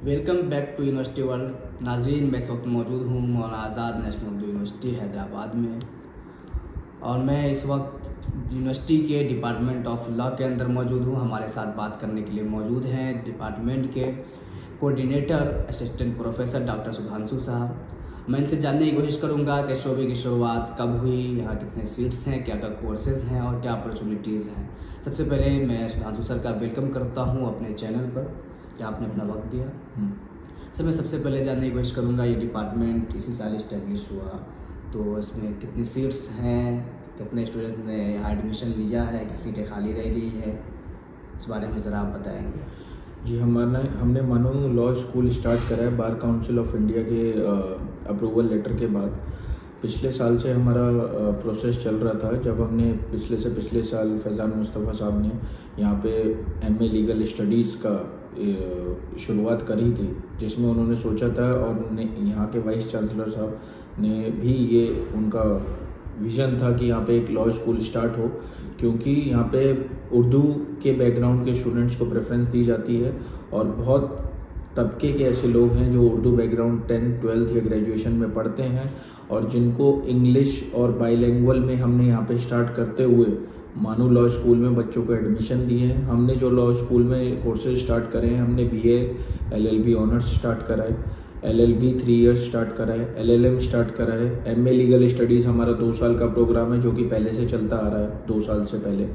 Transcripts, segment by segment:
Welcome back to university world. नाजरीन, मैं इस वक्त मौजूद हूँ मौलाना आज़ाद नेशनल उर्दू यूनिवर्सिटी हैदराबाद में, और मैं इस वक्त यूनिवर्सिटी के डिपार्टमेंट ऑफ लॉ के अंदर मौजूद हूँ। हमारे साथ बात करने के लिए मौजूद हैं डिपार्टमेंट के coordinator assistant professor doctor Sudhanshu साहब। मैं इनसे जानने की कोशिश करूँगा कि शोबे की शुरुआत कब हुई, यहाँ कितने सीट्स हैं, क्या क्या कोर्सेज़ हैं और क्या अपॉर्चुनिटीज़ हैं। सबसे पहले मैं सुधांशु सर का वेलकम करता हूँ अपने चैनल पर कि आपने अपना वक्त दिया। सर, मैं सबसे पहले जानने की कोशिश करूँगा, ये डिपार्टमेंट इसी साल इस्टेब्लिश हुआ, तो इसमें कितनी सीट्स हैं, कितने स्टूडेंट ने यहाँ एडमिशन लिया है, क्या सीटें खाली रह गई है, इस बारे में ज़रा आप बताएंगे। जी, हमने मानो लॉ स्कूल स्टार्ट करा है बार काउंसिल ऑफ इंडिया के अप्रूवल लेटर के बाद। पिछले साल से हमारा प्रोसेस चल रहा था, जब हमने पिछले साल फैज़ान मुस्तफ़ा साहब ने यहाँ पे एमए लीगल स्टडीज़ का शुरुआत करी थी, जिसमें उन्होंने सोचा था और यहाँ के वाइस चांसलर साहब ने भी ये उनका विज़न था कि यहाँ पे एक लॉ स्कूल स्टार्ट हो, क्योंकि यहाँ पे उर्दू के बैकग्राउंड के स्टूडेंट्स को प्रेफरेंस दी जाती है और बहुत तबके के ऐसे लोग हैं जो उर्दू बैकग्राउंड 10th 12th या ग्रेजुएशन में पढ़ते हैं और जिनको इंग्लिश और बाईलिंगुअल में हमने यहाँ पे स्टार्ट करते हुए मानू लॉ स्कूल में बच्चों को एडमिशन दिए हैं। हमने जो लॉ स्कूल में कोर्सेज स्टार्ट करे हैं, हमने BA LLB ऑनर्स स्टार्ट करा है, LLB 3 ईयर्स स्टार्ट करा है, LLM स्टार्ट करा है, MA लीगल स्टडीज़ हमारा 2 साल का प्रोग्राम है जो कि पहले से चलता आ रहा है 2 साल से पहले,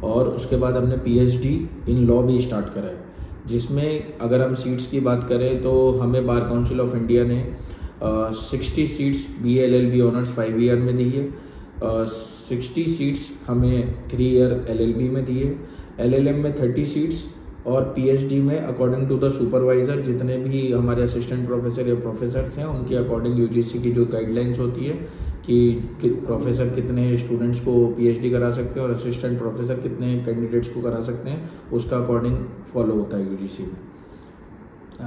और उसके बाद हमने PhD इन लॉ भी स्टार्ट करा है, जिसमें अगर हम सीट्स की बात करें तो हमें बार काउंसिल ऑफ इंडिया ने 60 seats BA LLB honours 5 year में दी है, 60 सीट्स हमें 3 ईयर LLB में दी है, LLM में 30 सीट्स और PhD में अकॉर्डिंग टू द सुपरवाइज़र जितने भी हमारे असिस्टेंट प्रोफेसर या प्रोफेसर्स हैं उनके अकॉर्डिंग UGC की जो गाइडलाइंस होती है कि प्रोफेसर कितने स्टूडेंट्स को PhD करा सकते हैं और असिस्टेंट प्रोफेसर कितने कैंडिडेट्स को करा सकते हैं, उसका अकॉर्डिंग फॉलो होता है UGC में।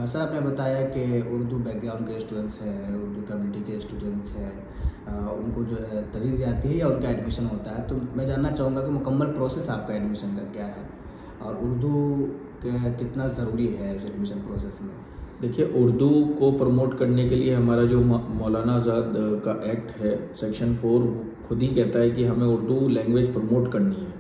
सर, आपने बताया कि उर्दू बैकग्राउंड के स्टूडेंट्स हैं, उर्दू कम्युनिटी के स्टूडेंट्स हैं, उनको जो है तरजीह आती है या उनका एडमिशन होता है, तो मैं जानना चाहूँगा कि मुकम्मल प्रोसेस आपका एडमिशन का क्या है और उर्दू कितना ज़रूरी है उस एडमिशन प्रोसेस में। देखिए, उर्दू को प्रमोट करने के लिए हमारा जो मौलाना आज़ाद का एक्ट है सेक्शन 4 खुद ही कहता है कि हमें उर्दू लैंग्वेज प्रमोट करनी है,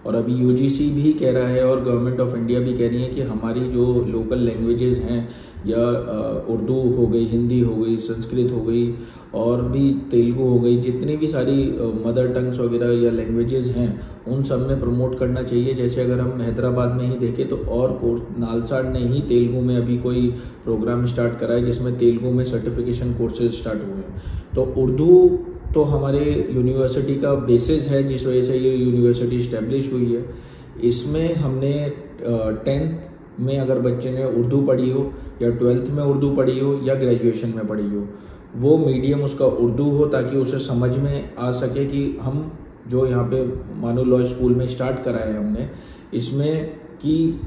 और अभी UGC भी कह रहा है और गवर्नमेंट ऑफ इंडिया भी कह रही है कि हमारी जो लोकल लैंग्वेजेस हैं या उर्दू हो गई, हिंदी हो गई, संस्कृत हो गई और भी तेलुगु हो गई, जितनी भी सारी मदर टंग्स वगैरह या लैंग्वेजेस हैं उन सब में प्रमोट करना चाहिए। जैसे अगर हम हैदराबाद में ही देखें तो और नालसाड़ ने ही तेलुगु में अभी कोई प्रोग्राम स्टार्ट करा है जिसमें तेलुगु में सर्टिफिकेशन कोर्सेज स्टार्ट हुए हैं। तो उर्दू तो हमारे यूनिवर्सिटी का बेसिस है, जिस वजह से ये यूनिवर्सिटी इस्टेब्लिश हुई है। इसमें हमने 10th में अगर बच्चे ने उर्दू पढ़ी हो या 12th में उर्दू पढ़ी हो या ग्रेजुएशन में पढ़ी हो, वो मीडियम उसका उर्दू हो ताकि उसे समझ में आ सके कि हम जो यहाँ पे मानो लॉ स्कूल में स्टार्ट करा है हमने, इसमें कि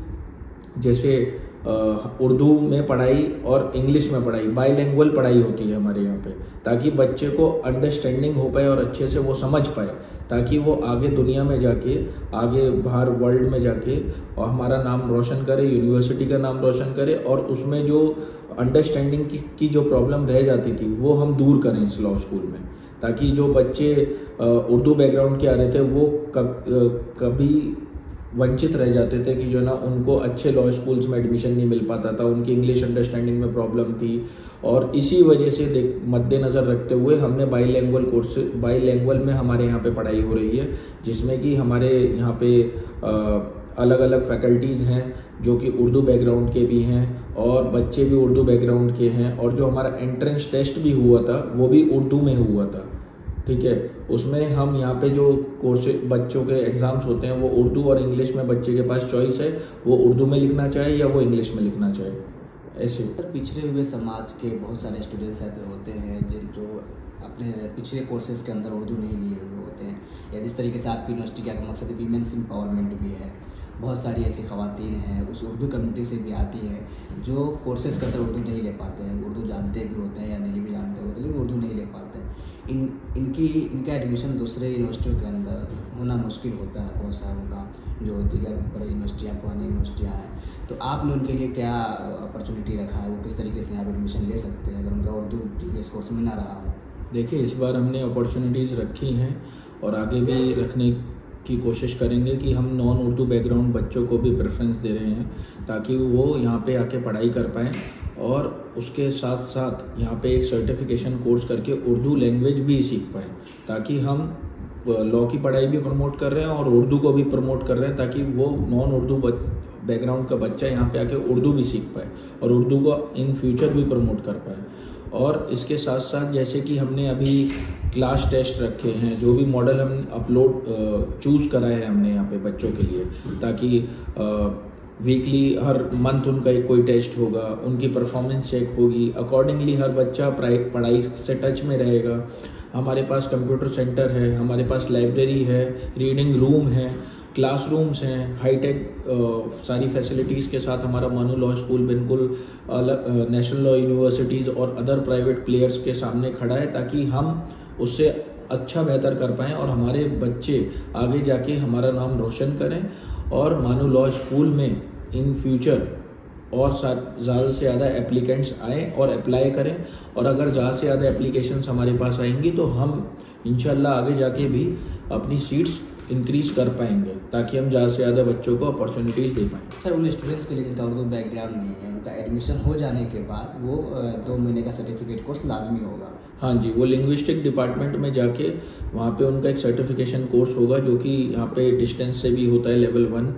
जैसे उर्दू में पढ़ाई और इंग्लिश में पढ़ाई, बाईलिंगुअल पढ़ाई होती है हमारे यहाँ पे, ताकि बच्चे को अंडरस्टैंडिंग हो पाए और अच्छे से वो समझ पाए, ताकि वो आगे दुनिया में जाके, आगे बाहर वर्ल्ड में जाके और हमारा नाम रोशन करे, यूनिवर्सिटी का नाम रोशन करे, और उसमें जो अंडरस्टैंडिंग की जो प्रॉब्लम रह जाती थी वो हम दूर करें इस लॉ स्कूल में, ताकि जो बच्चे उर्दू बैकग्राउंड के आ रहे थे वो कभी वंचित रह जाते थे कि जो ना उनको अच्छे लॉ स्कूल्स में एडमिशन नहीं मिल पाता था, उनकी इंग्लिश अंडरस्टैंडिंग में प्रॉब्लम थी, और इसी वजह से मद्देनज़र रखते हुए हमने बाईलिंगुअल में हमारे यहाँ पे पढ़ाई हो रही है, जिसमें कि हमारे यहाँ पे अलग अलग फैकल्टीज़ हैं जो कि उर्दू बैकग्राउंड के भी हैं और बच्चे भी उर्दू बैकग्राउंड के हैं, और जो हमारा एंट्रेंस टेस्ट भी हुआ था वो भी उर्दू में हुआ था। ठीक है, उसमें हम यहाँ पे जो कोर्स बच्चों के एग्ज़ाम्स होते हैं वो उर्दू और इंग्लिश में बच्चे के पास चॉइस है, वो उर्दू में लिखना चाहे या वो इंग्लिश में लिखना चाहे। ऐसे पिछड़े हुए समाज के बहुत सारे स्टूडेंट्स ऐसे होते हैं जो अपने पिछले कोर्सेज के अंदर उर्दू नहीं लिए हुए होते हैं, या जिस तरीके से आपकी यूनिवर्सिटी का मकसद वीमेंस एम्पावरमेंट भी है, बहुत सारी ऐसी ख़वातीन हैं उस उर्दू कम्युनिटी से भी आती हैं जो कोर्सेज के अंदर उर्दू नहीं ले पाते हैं, उर्दू जानते भी होते हैं या नहीं भी जानते होते, लेकिन उर्दू नहीं ले पाते हैं। इनका एडमिशन दूसरे यूनिवर्सिटियों के अंदर होना मुश्किल होता है बहुत सारों का, जो दीगर बड़ी यूनिवर्सिटियाँ, पुरानी यूनिवर्सिटियाँ हैं। तो आपने उनके लिए क्या अपॉर्चुनिटी रखा है, वो किस तरीके से यहाँ पर एडमिशन ले सकते हैं अगर उनका उर्दू प्रीवियस कोर्स में ना रहा हो? देखिए, इस बार हमने अपॉर्चुनिटीज़ रखी हैं और आगे भी रखने की कोशिश करेंगे कि हम नॉन उर्दू बैकग्राउंड बच्चों को भी प्रेफरेंस दे रहे हैं ताकि वो यहाँ पे आके पढ़ाई कर पाएँ और उसके साथ साथ यहाँ पे एक सर्टिफिकेशन कोर्स करके उर्दू लैंग्वेज भी सीख पाएँ, ताकि हम लॉ की पढ़ाई भी प्रमोट कर रहे हैं और उर्दू को भी प्रमोट कर रहे हैं ताकि वो नॉन उर्दू बैकग्राउंड का बच्चा यहाँ पे आके उर्दू भी सीख पाए और उर्दू को इन फ्यूचर भी प्रमोट कर पाए। और इसके साथ साथ जैसे कि हमने अभी क्लास टेस्ट रखे हैं, जो भी मॉडल हम चूज़ कराए हैं हमने यहाँ पे बच्चों के लिए, ताकि वीकली हर मंथ उनका एक कोई टेस्ट होगा, उनकी परफॉर्मेंस चेक होगी, अकॉर्डिंगली हर बच्चा पढ़ाई से टच में रहेगा। हमारे पास कंप्यूटर सेंटर है, हमारे पास लाइब्रेरी है, रीडिंग रूम है, क्लासरूम्स हैं, हाईटेक सारी फैसिलिटीज़ के साथ हमारा मानू लॉ स्कूल बिल्कुल नेशनल लॉ यूनिवर्सिटीज़ और अदर प्राइवेट प्लेयर्स के सामने खड़ा है ताकि हम उससे अच्छा बेहतर कर पाएँ और हमारे बच्चे आगे जाके हमारा नाम रोशन करें और मानू लॉ स्कूल में इन फ्यूचर और ज़्यादा से ज़्यादा एप्लीकेंट्स आएँ और अप्लाई करें। और अगर ज़्यादा से ज़्यादा एप्लीकेशंस हमारे पास आएंगी तो हम इंशाल्लाह आगे जाके भी अपनी सीट्स इंक्रीज़ कर पाएंगे ताकि हम ज़्यादा से ज़्यादा बच्चों को अपॉर्चुनिटीज़ दे पाएँ। सर, उन स्टूडेंट्स के लिए जिनका उर्दू बैकग्राउंड नहीं है, उनका एडमिशन हो जाने के बाद वो 2 महीने का सर्टिफिकेट कोर्स लाजमी होगा? हाँ जी, वो लिंग्विस्टिक डिपार्टमेंट में जाके वहाँ पे उनका एक सर्टिफिकेशन कोर्स होगा जो कि यहाँ पे डिस्टेंस से भी होता है, लेवल 1,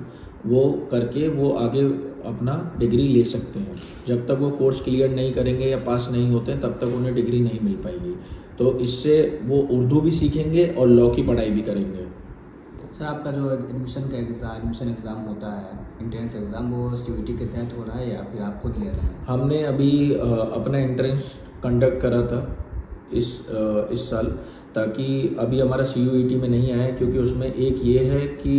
वो करके वो आगे अपना डिग्री ले सकते हैं। जब तक वो कोर्स क्लियर नहीं करेंगे या पास नहीं होते तब तक उन्हें डिग्री नहीं मिल पाएगी। तो इससे वो उर्दू भी सीखेंगे और लॉ की पढ़ाई भी करेंगे। सर, आपका जो एडमिशन एग्ज़ाम होता है, एंट्रेंस एग्ज़ाम, वो CUET के तहत हो रहा है या फिर आप खुद ले रहे हैं? हमने अभी अपना एंट्रेंस कंडक्ट करा था इस साल, ताकि अभी हमारा CUET में नहीं आया क्योंकि उसमें एक ये है कि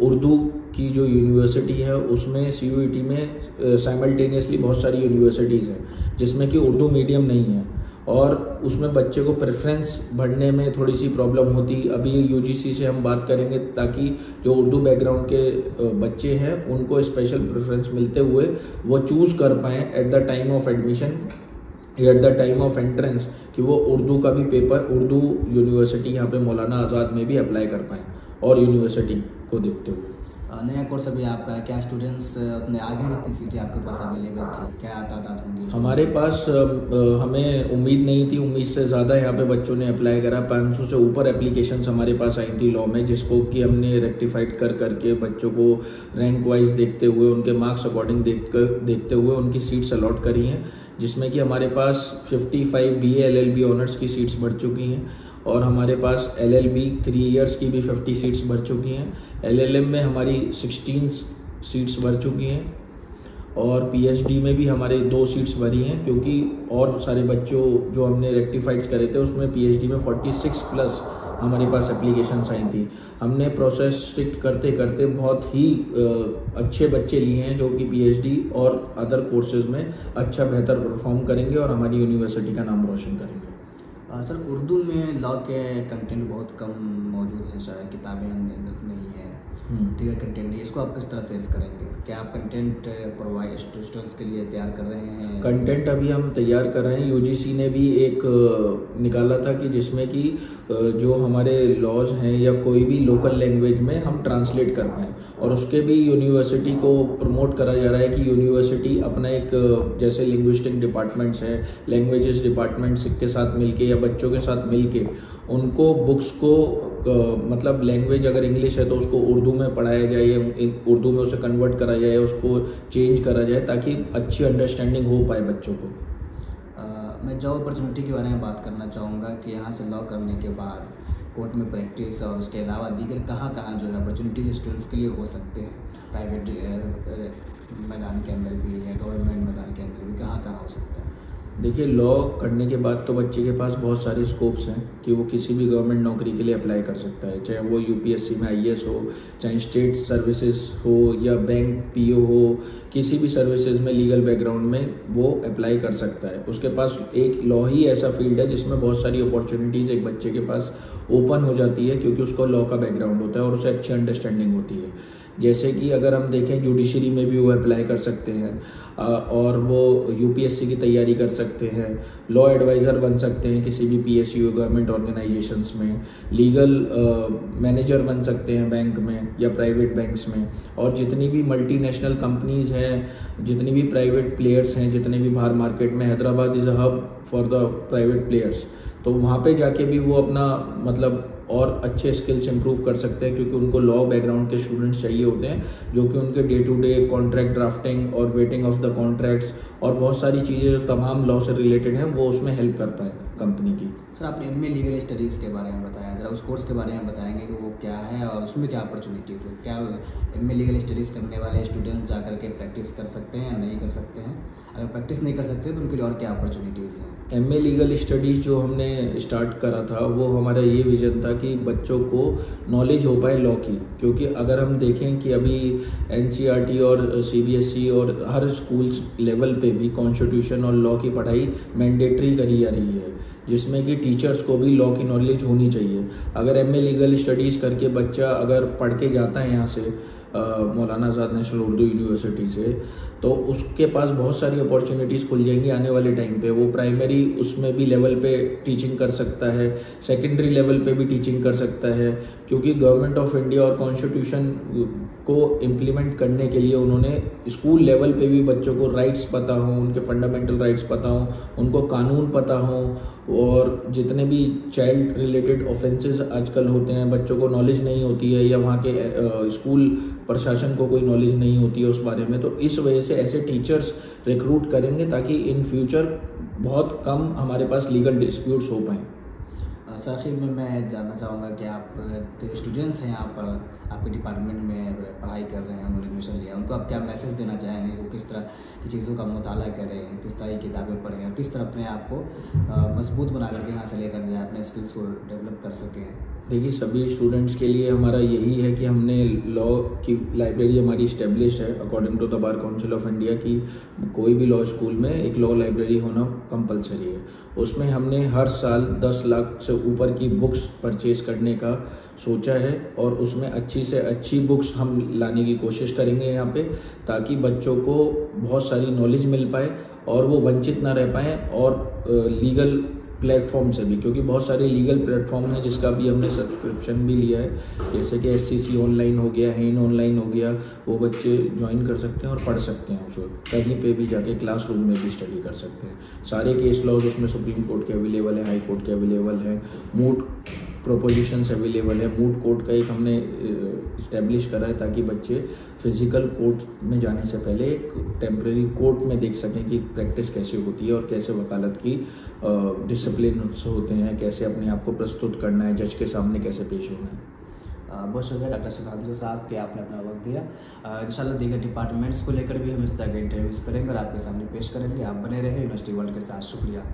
उर्दू की जो यूनिवर्सिटी है उसमें CUET में साइमल्टेनियसली बहुत सारी यूनिवर्सिटीज़ हैं जिसमें कि उर्दू मीडियम नहीं है और उसमें बच्चे को प्रेफरेंस भरने में थोड़ी सी प्रॉब्लम होती। अभी UGC से हम बात करेंगे ताकि जो उर्दू बैकग्राउंड के बच्चे हैं उनको स्पेशल प्रेफरेंस मिलते हुए वो चूज़ कर पाएँ at the time of admission, at the time of entrance, कि वो उर्दू का भी पेपर उर्दू यूनिवर्सिटी यहाँ पे मौलाना आज़ाद में भी अप्लाई कर पाएँ और यूनिवर्सिटी को देखते हुए। नया कोर्स अभी आपका है, क्या स्टूडेंट्स अपने आगे जितनी सीटें आपके पास अवेलेबल थी, क्या तादाद होंगी? हमारे पास हमें उम्मीद नहीं थी, उम्मीद से ज़्यादा यहाँ पे बच्चों ने अप्लाई करा। 500 से ऊपर एप्लीकेशंस हमारे पास आई थी लॉ में, जिसको कि हमने रेक्टिफाइड करके बच्चों को रैंक वाइज देखते हुए, उनके मार्क्स अकॉर्डिंग देखते हुए उनकी सीट्स अलॉट करी हैं, जिसमें कि हमारे पास 55 BA LLB ऑनर्स की सीट्स बढ़ चुकी हैं और हमारे पास LLB 3 इयर्स की भी 50 सीट्स बढ़ चुकी हैं। LLM में हमारी 16 सीट्स बढ़ चुकी हैं और PhD में भी हमारे 2 सीट्स भरी हैं, क्योंकि और सारे बच्चों जो हमने रेक्टिफाइड्स करे थे उसमें PhD में 46 प्लस हमारे पास एप्लीकेशंस आई थी। हमने प्रोसेस स्ट्रिक्ट करते करते बहुत ही अच्छे बच्चे लिए हैं जो कि PhD और अदर कोर्सेज में अच्छा बेहतर परफॉर्म करेंगे और हमारी यूनिवर्सिटी का नाम रोशन करेंगे। सर, उर्दू में लॉ के कंटेंट बहुत कम मौजूद है, शायद किताबें नहीं है, क्लियर कंटेंट नहीं, इसको आप किस तरह फेस करेंगे? क्या आप कंटेंट प्रोवाइड स्टूडेंट्स के लिए तैयार कर रहे हैं? कंटेंट अभी हम तैयार कर रहे हैं। UGC ने भी एक निकाला था कि जिसमें कि जो हमारे लॉज हैं या कोई भी लोकल लैंग्वेज में हम ट्रांसलेट कर पाएँ, और उसके भी यूनिवर्सिटी को प्रमोट करा जा रहा है कि यूनिवर्सिटी अपना एक जैसे लिंग्विस्टिक डिपार्टमेंट्स है, लैंग्वेजेस डिपार्टमेंट्स के साथ मिलके या बच्चों के साथ मिलके उनको बुक्स को मतलब लैंग्वेज अगर इंग्लिश है तो उसको उर्दू में पढ़ाया जाए या उर्दू में उसे कन्वर्ट करा जाए, उसको चेंज करा जाए ताकि अच्छी अंडरस्टैंडिंग हो पाए बच्चों को। मैं जॉब अपॉर्चुनिटी के बारे में बात करना चाहूँगा कि यहाँ से लॉ करने के बाद कोर्ट में प्रैक्टिस और उसके अलावा दीगर कहाँ जो है अपॉर्चुनिटीज स्टूडेंट्स के लिए हो सकते हैं, प्राइवेट मैदान के अंदर भी या गवर्नमेंट मैदान के अंदर भी कहाँ हो सकता है? देखिए, लॉ करने के बाद तो बच्चे के पास बहुत सारे स्कोप्स हैं कि वो किसी भी गवर्नमेंट नौकरी के लिए अप्लाई कर सकता है, चाहे वो UPSC में IAS हो, चाहे स्टेट सर्विसेज हो या बैंक PO हो, किसी भी सर्विसेज में लीगल बैकग्राउंड में वो अप्लाई कर सकता है। उसके पास एक लॉ ही ऐसा फील्ड है जिसमें बहुत सारी अपॉर्चुनिटीज़ एक बच्चे के पास ओपन हो जाती है, क्योंकि उसको लॉ का बैकग्राउंड होता है और उसे अच्छी अंडरस्टैंडिंग होती है। जैसे कि अगर हम देखें जुडिशरी में भी वो अप्लाई कर सकते हैं और वो यूपीएससी की तैयारी कर सकते हैं, लॉ एडवाइज़र बन सकते हैं किसी भी पीएसयू गवर्नमेंट ऑर्गेनाइजेशंस में, लीगल मैनेजर बन सकते हैं बैंक में या प्राइवेट बैंक्स में, और जितनी भी मल्टीनेशनल कंपनीज़ हैं, जितनी भी प्राइवेट प्लेयर्स हैं, जितने भी बाहर मार्केट में, Hyderabad is a hub for the private players, तो वहाँ पे जाके भी वो अपना मतलब और अच्छे स्किल्स इंप्रूव कर सकते हैं, क्योंकि उनको लॉ बैकग्राउंड के स्टूडेंट्स चाहिए होते हैं जो कि उनके day to day contract drafting और वेटिंग ऑफ द कॉन्ट्रैक्ट्स और बहुत सारी चीज़ें जो तमाम लॉ से रिलेटेड हैं वो उसमें हेल्प कर पाए कंपनी की। सर, आपने एमए लीगल स्टडीज़ के बारे में बताया, ज़रा उस कोर्स के बारे में बताएंगे कि वो क्या है और उसमें क्या अपॉर्चुनिटीज़ है? क्या एमए लीगल स्टडीज़ करने वाले स्टूडेंट्स जा कर के प्रैक्टिस कर सकते हैं या नहीं कर सकते हैं? अगर प्रैक्टिस नहीं कर सकते तो उनके लिए और क्या अपॉर्चुनिटीज़ हैं? एमए लीगल स्टडीज़ जो हमने स्टार्ट करा था वो हमारा ये विजन था कि बच्चों को नॉलेज हो पाए लॉ की, क्योंकि अगर हम देखें कि अभी एनसीईआरटी और सीबीएसई और हर स्कूल्स लेवल पे भी कॉन्स्टिट्यूशन और लॉ की पढ़ाई मैंडेटरी करी जा रही है, जिसमें कि टीचर्स को भी लॉ की नॉलेज होनी चाहिए। अगर एमए लीगल स्टडीज़ करके बच्चा अगर पढ़ के जाता है यहाँ से मौलाना आज़ाद नेशनल उर्दू यूनिवर्सिटी से, तो उसके पास बहुत सारी अपॉर्चुनिटीज़ खुल जाएंगी आने वाले टाइम पे। वो प्राइमरी उसमें भी लेवल पे टीचिंग कर सकता है, सेकेंडरी लेवल पे भी टीचिंग कर सकता है, क्योंकि गवर्नमेंट ऑफ इंडिया और कॉन्स्टिट्यूशन को इम्प्लीमेंट करने के लिए उन्होंने स्कूल लेवल पे भी बच्चों को राइट्स पता हो, उनके फंडामेंटल राइट्स पता हो, उनको कानून पता हो, और जितने भी चाइल्ड रिलेटेड ऑफेंसेस आजकल होते हैं बच्चों को नॉलेज नहीं होती है, या वहाँ के स्कूल प्रशासन को कोई नॉलेज नहीं होती है उस बारे में, तो इस वजह से ऐसे टीचर्स रिक्रूट करेंगे ताकि इन फ्यूचर बहुत कम हमारे पास लीगल डिस्प्यूट्स हो पाएँ। आखिर में मैं जानना चाहूँगा कि आप स्टूडेंट्स हैं यहाँ पर आपके डिपार्टमेंट में पढ़ाई कर रहे हैं, उन्होंने एडमिशन लिया, उनको आप क्या मैसेज देना चाहेंगे? वो किस तरह की चीज़ों का मुताला करें, किस तरह की किताबें पढ़ें और किस तरह अपने आप को मजबूत बना करके यहाँ से लेकर जाए, अपने स्किल्स को डेवलप कर सकें? देखिए, सभी स्टूडेंट्स के लिए हमारा यही है कि हमने लॉ की लाइब्रेरी हमारी इस्टेब्लिश है according to the bar council of India की कोई भी लॉ स्कूल में एक लॉ लाइब्रेरी होना कंपलसरी है। उसमें हमने हर साल 10 लाख से ऊपर की बुक्स परचेज करने का सोचा है, और उसमें अच्छी से अच्छी बुक्स हम लाने की कोशिश करेंगे यहाँ पे, ताकि बच्चों को बहुत सारी नॉलेज मिल पाए और वो वंचित ना रह पाएँ, और लीगल प्लेटफॉर्म से भी, क्योंकि बहुत सारे लीगल प्लेटफॉर्म हैं जिसका भी हमने सब्सक्रिप्शन भी लिया है, जैसे कि SCC ऑनलाइन हो गया, हैन ऑनलाइन हो गया, वो बच्चे ज्वाइन कर सकते हैं और पढ़ सकते हैं, उसको कहीं पे भी जाके क्लासरूम में भी स्टडी कर सकते हैं। सारे केस लॉज उसमें सुप्रीम कोर्ट के अवेलेबल है, हाई कोर्ट के अवेलेबल है, मूट प्रोपोजिशंस अवेलेबल है। मूट कोर्ट का एक हमने इस्टेब्लिश करा है ताकि बच्चे फिजिकल कोर्ट में जाने से पहले एक टेम्प्रेरी कोर्ट में देख सकें कि प्रैक्टिस कैसे होती है और कैसे वकालत की डिसिप्लिन होते हैं, कैसे अपने आप को प्रस्तुत करना है, जज के सामने कैसे पेश होना है। बहुत शुक्रिया डॉक्टर सुधांशु साहब कि आपने अपना वक्त दिया। इंशाल्लाह दीगर डिपार्टमेंट्स को लेकर भी हम इस तरह के इंटरव्यूज़ करेंगे और आपके सामने पेश करेंगे। आप बने रहें यूनिवर्सिटी वर्ल्ड के साथ। शुक्रिया।